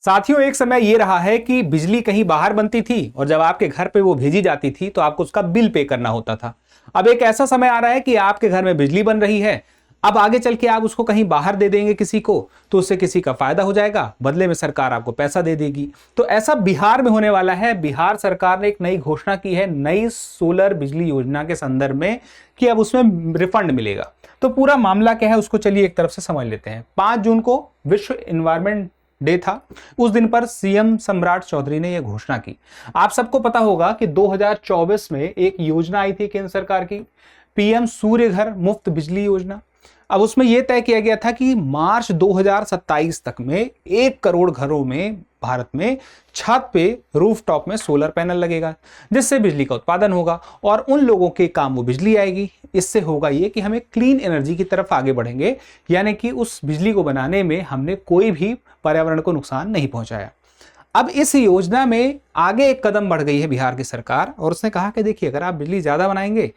साथियों, एक समय ये रहा है कि बिजली कहीं बाहर बनती थी और जब आपके घर पे वो भेजी जाती थी तो आपको उसका बिल पे करना होता था। अब एक ऐसा समय आ रहा है कि आपके घर में बिजली बन रही है। अब आगे चल के आप उसको कहीं बाहर दे देंगे किसी को, तो उससे किसी का फायदा हो जाएगा, बदले में सरकार आपको पैसा दे देगी। तो ऐसा बिहार में होने वाला है। बिहार सरकार ने एक नई घोषणा की है नई सोलर बिजली योजना के संदर्भ में कि अब उसमें रिफंड मिलेगा। तो पूरा मामला क्या है उसको चलिए एक तरफ से समझ लेते हैं। 5 जून को विश्व एनवायरमेंट डे था। उस दिन पर सीएम सम्राट चौधरी ने यह घोषणा की। आप सबको पता होगा कि 2024 में एक योजना आई थी केंद्र सरकार की, पीएम सूर्य घर मुफ्त बिजली योजना। अब उसमें यह तय किया गया था कि मार्च 2027 तक में 1 करोड़ घरों में भारत में छत पे रूफटॉप में सोलर पैनल लगेगा, जिससे बिजली का उत्पादन होगा और उन लोगों के काम वो बिजली आएगी। इससे होगा ये कि हमें क्लीन एनर्जी की तरफ आगे बढ़ेंगे, यानी कि उस बिजली को बनाने में हमने कोई भी पर्यावरण को नुकसान नहीं पहुंचाया। अब इस योजना में आगे एक कदम बढ़ गई है बिहार की सरकार और उसने कहा कि देखिए, अगर आप बिजली ज्यादा बनाएंगे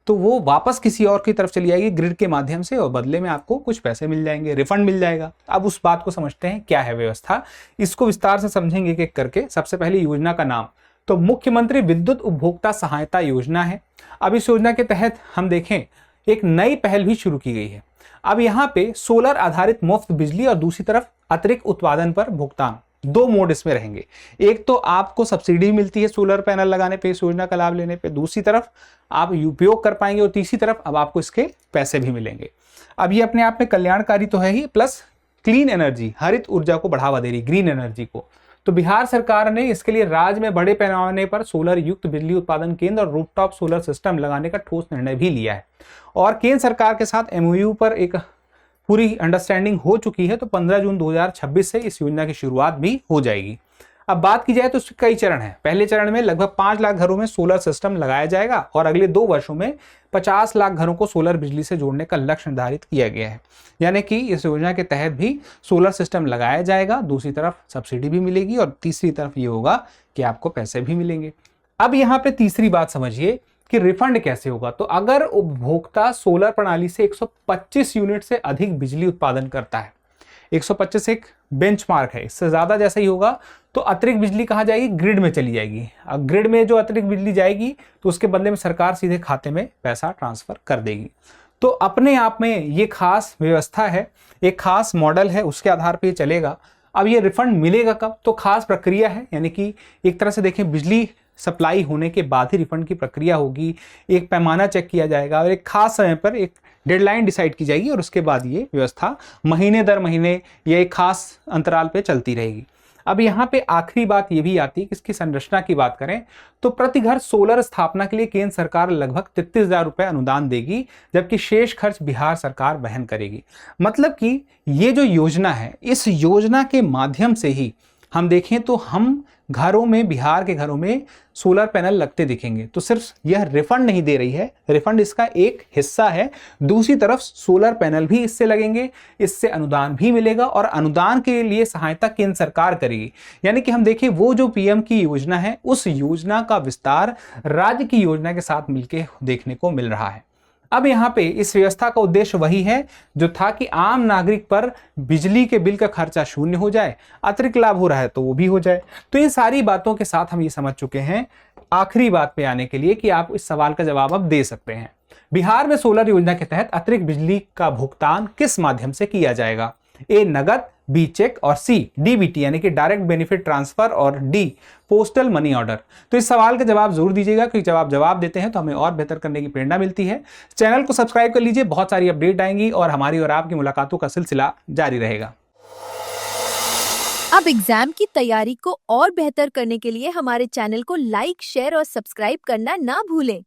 तो वो वापस किसी और की तरफ चली जाएगी ग्रिड के माध्यम से और बदले में आपको कुछ पैसे मिल जाएंगे, रिफंड मिल जाएगा। अब उस बात को समझते हैं क्या है व्यवस्था, इसको विस्तार से समझेंगे एक एक करके। सबसे पहले योजना का नाम तो मुख्यमंत्री विद्युत उपभोक्ता सहायता योजना है। अब इस योजना के तहत हम देखें एक नई पहल भी शुरू की गई है। अब यहाँ पे सोलर आधारित मुफ्त बिजली और दूसरी तरफ अतिरिक्त उत्पादन पर भुगतान, 2 मोड इसमें रहेंगे। एक तो आपको सब्सिडी मिलती है सोलर पैनल लगाने पे, इस योजना का लाभ लेने पे, दूसरी तरफ आप उपयोग कर पाएंगे और तीसरी तरफ अब आपको इसके पैसे भी मिलेंगे। अब ये अपने आप में कल्याणकारी तो है ही, प्लस क्लीन एनर्जी, हरित ऊर्जा को बढ़ावा दे रही, ग्रीन एनर्जी को। तो बिहार सरकार ने इसके लिए राज्य में बड़े पैमाने पर सोलर युक्त बिजली उत्पादन केंद्र और रूफटॉप सोलर सिस्टम लगाने का ठोस निर्णय भी लिया है और केंद्र सरकार के साथ एमओयू पर एक पूरी अंडरस्टैंडिंग हो चुकी है। तो 15 जून 2026 से इस योजना की शुरुआत भी हो जाएगी। अब बात की जाए तो इसके कई चरण हैं। पहले चरण में लगभग 5 लाख घरों में सोलर सिस्टम लगाया जाएगा और अगले 2 वर्षों में 50 लाख घरों को सोलर बिजली से जोड़ने का लक्ष्य निर्धारित किया गया है। यानी कि इस योजना के तहत भी सोलर सिस्टम लगाया जाएगा, दूसरी तरफ सब्सिडी भी मिलेगी और तीसरी तरफ ये होगा कि आपको पैसे भी मिलेंगे। अब यहाँ पे तीसरी बात समझिए कि रिफंड कैसे होगा। तो अगर उपभोक्ता सोलर प्रणाली से 125 यूनिट से अधिक बिजली उत्पादन करता है, 125 एक बेंचमार्क है, इससे ज्यादा जैसा ही होगा तो अतिरिक्त बिजली कहाँ जाएगी, ग्रिड में चली जाएगी। अब ग्रिड में जो अतिरिक्त बिजली जाएगी तो उसके बदले में सरकार सीधे खाते में पैसा ट्रांसफर कर देगी। तो अपने आप में ये खास व्यवस्था है, एक खास मॉडल है, उसके आधार पर चलेगा। अब ये रिफंड मिलेगा कब, तो खास प्रक्रिया है, यानी कि एक तरह से देखें बिजली सप्लाई होने के बाद ही रिफंड की प्रक्रिया होगी। एक पैमाना चेक किया जाएगा और एक खास समय पर एक डेडलाइन डिसाइड की जाएगी और उसके बाद ये व्यवस्था महीने दर महीने या एक खास अंतराल पे चलती रहेगी। अब यहाँ पे आखिरी बात ये भी आती है कि इसकी संरचना की बात करें तो प्रति घर सोलर स्थापना के लिए केंद्र सरकार लगभग 33,000 रुपए अनुदान देगी, जबकि शेष खर्च बिहार सरकार वहन करेगी। मतलब कि ये जो योजना है, इस योजना के माध्यम से ही हम देखें तो हम घरों में, बिहार के घरों में सोलर पैनल लगते दिखेंगे। तो सिर्फ यह रिफंड नहीं दे रही है, रिफंड इसका एक हिस्सा है, दूसरी तरफ सोलर पैनल भी इससे लगेंगे, इससे अनुदान भी मिलेगा और अनुदान के लिए सहायता केंद्र सरकार करेगी। यानी कि हम देखें वो जो पीएम की योजना है, उस योजना का विस्तार राज्य की योजना के साथ मिलकर देखने को मिल रहा है। अब यहाँ पे इस व्यवस्था का उद्देश्य वही है जो था कि आम नागरिक पर बिजली के बिल का खर्चा शून्य हो जाए, अतिरिक्त लाभ हो रहा है तो वो भी हो जाए। तो इन सारी बातों के साथ हम ये समझ चुके हैं आखिरी बात पे आने के लिए कि आप इस सवाल का जवाब अब दे सकते हैं। बिहार में सोलर योजना के तहत अतिरिक्त बिजली का भुगतान किस माध्यम से किया जाएगा? ए नगद, बी चेक और सी डीबीटी यानी कि डायरेक्ट बेनिफिट ट्रांसफर और डी पोस्टल मनी ऑर्डर। तो इस सवाल का जवाब जरूर दीजिएगा, क्योंकि जब आप जवाब देते हैं तो हमें और बेहतर करने की प्रेरणा मिलती है। चैनल को सब्सक्राइब कर लीजिए, बहुत सारी अपडेट आएंगी और हमारी और आपकी मुलाकातों का सिलसिला जारी रहेगा। अब एग्जाम की तैयारी को और बेहतर करने के लिए हमारे चैनल को लाइक, शेयर और सब्सक्राइब करना ना भूलें।